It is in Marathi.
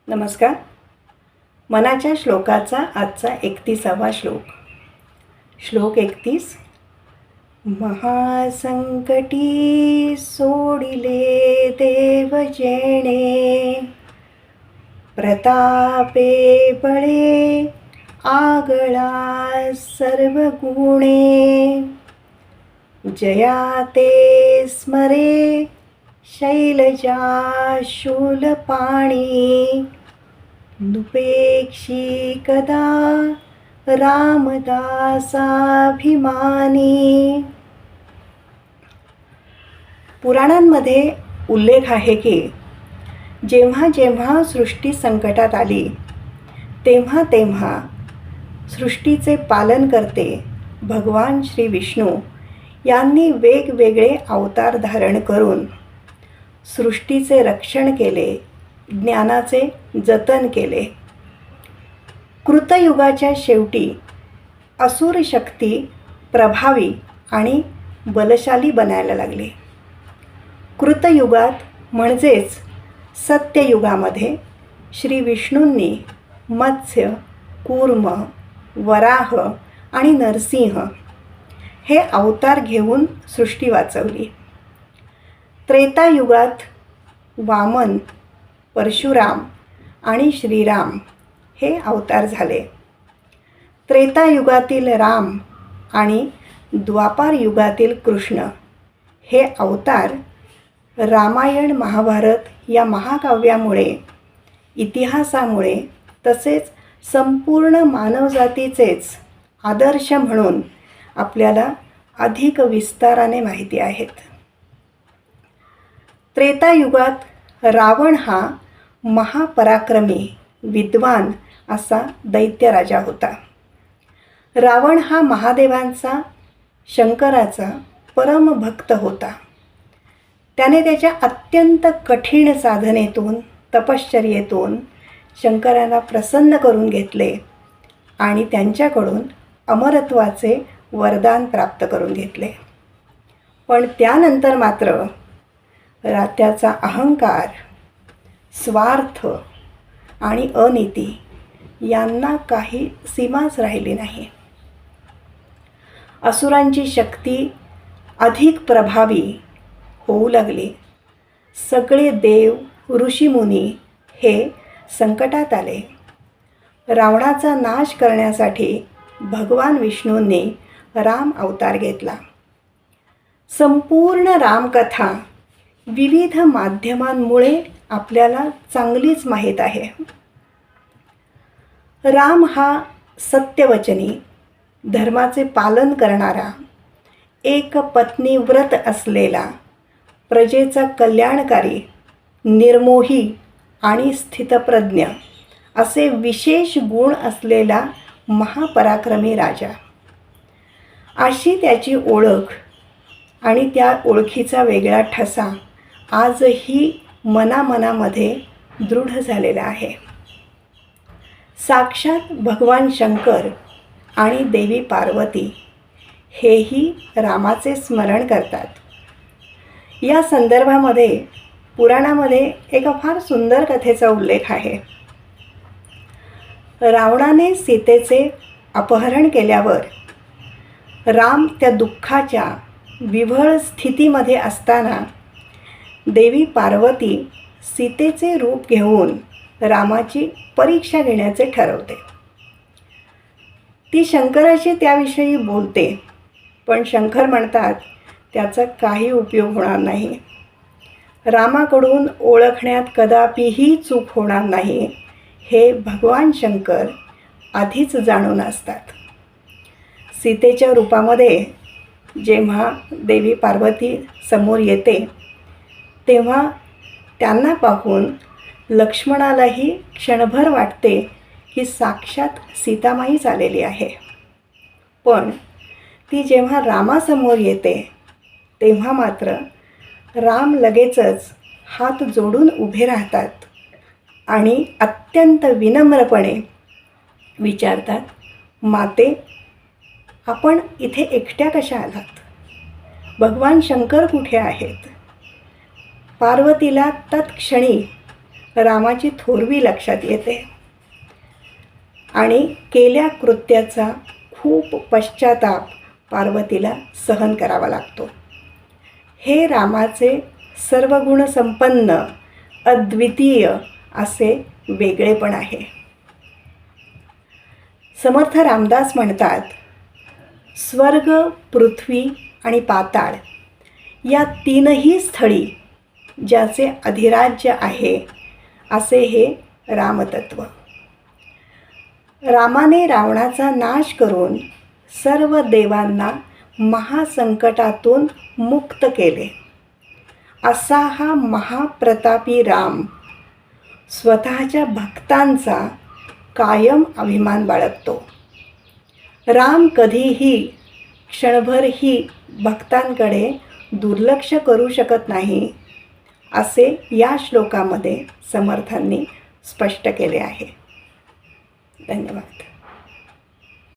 नमस्कार. मनाच्या श्लोकाचा आजचा 31वा श्लोक. श्लोक 31. महासंकटी सोडिले देव जेणे, प्रतापे बळे आगळा सर्व गुणे, जया ते स्मरे शैलजा शूलपाणी, नुपेक्षी कदा रामदासाभिमानी. पुराणांमध्ये उल्लेख आहे की जेव्हा जेव्हा सृष्टी संकटात आली तेव्हा तेव्हा सृष्टीचे पालन करते भगवान श्री विष्णू यांनी वेगवेगळे अवतार धारण करून सृष्टीचे रक्षण केले, ज्ञानाचे जतन केले. कृतयुगाच्या शेवटी असुर शक्ती प्रभावी आणि बलशाली बनायला लागली. कृतयुगात म्हणजेच सत्ययुगामध्ये श्री विष्णूंनी मत्स्य, कूर्म, वराह आणि नरसिंह हे अवतार घेऊन सृष्टी वाचवली. त्रेतायुगात वामन, परशुराम आणि श्रीराम हे अवतार झाले. त्रेतायुगातील राम आणि द्वापार युगातील कृष्ण हे अवतार रामायण महाभारत या महाकाव्यामुळे, इतिहासामुळे तसेच संपूर्ण मानवजातीचेच आदर्श म्हणून आपल्याला अधिक विस्ताराने माहिती आहेत. त्रेतायुगात रावण हा महापराक्रमी, विद्वान असा दैत्यराजा होता. रावण हा महादेवांचा, शंकराचा परमभक्त होता. त्याने त्याच्या अत्यंत कठीण साधनेतून, तपश्चर्येतून शंकरांना प्रसन्न करून घेतले आणि त्यांच्याकडून अमरत्वाचे वरदान प्राप्त करून घेतले. पण त्यानंतर मात्र त्याचा अहंकार, स्वार्थ आणि अनीती यांना काही सीमाच राहिली नाही. असुरांची शक्ती अधिक प्रभावी होऊ लागली. सगळे देव, ऋषीमुनी हे संकटात आले. रावणाचा नाश करण्यासाठी भगवान विष्णूंनी राम अवतार घेतला. संपूर्ण रामकथा विविध माध्यमांमुळे आपल्याला चांगलीच माहीत आहे. राम हा सत्यवचनी, धर्माचे पालन करणारा, एक पत्नी व्रत असलेला, प्रजेचा कल्याणकारी, निर्मोही आणि स्थितप्रज्ञ असे विशेष गुण असलेला महापराक्रमी राजा. अशी त्याची ओळख आणि त्या ओळखीचा वेगळा ठसा आजही मनामनामध्ये दृढ झालेला आहे. साक्षात भगवान शंकर आणि देवी पार्वती हेही रामाचे स्मरण करतात. या संदर्भामध्ये पुराणामध्ये एका फार सुंदर कथेचा उल्लेख आहे. रावणाने सीतेचे अपहरण केल्यावर राम त्या दुःखाच्या विव्हळ स्थितीमध्ये असताना देवी पार्वती सीतेचे रूप घेऊन रामाची परीक्षा घेण्याचे ठरवते. ती शंकराशी त्याविषयी बोलते, पण शंकर म्हणतात त्याचा काही उपयोग होणार नाही. रामाकडून ओळखण्यात कदापिही चूक होणार नाही हे भगवान शंकर आधीच जाणून असतात. सीतेच्या रूपामध्ये जेव्हा देवी पार्वती समोर येते तेव्हा त्यांना पाहून लक्ष्मणालाही क्षणभर वाटते की साक्षात सीतामाईच आलेली आहे. पण ती जेव्हा रामासमोर येते तेव्हा मात्र राम लगेचच हात जोडून उभे राहतात आणि अत्यंत विनम्रपणे विचारतात, माते, आपण इथे एकट्या कशा आलात? भगवान शंकर कुठे आहेत? पार्वतीला तत्क्षणी रामाची थोरवी लक्षात येते आणि केल्या कृत्याचा खूप पश्चाताप पार्वतीला सहन करावा लागतो. हे रामाचे सर्वगुण संपन्न अद्वितीय असे वेगळेपण आहे. समर्थ रामदास म्हणतात, स्वर्ग, पृथ्वी आणि पाताळ या तीनही स्थळी ज्याचे अधिराज्य आहे असे हे रामतत्व. रामाने रावणाचा नाश करून सर्व देवांना महासंकटातून मुक्त केले. असा हा महाप्रतापी राम स्वतःच्या भक्तांचा कायम अभिमान बाळगतो. राम कधीही क्षणभरही भक्तांकडे दुर्लक्ष करू शकत नाही असे या श्लोकामध्ये समर्थांनी स्पष्ट केले आहे. धन्यवाद.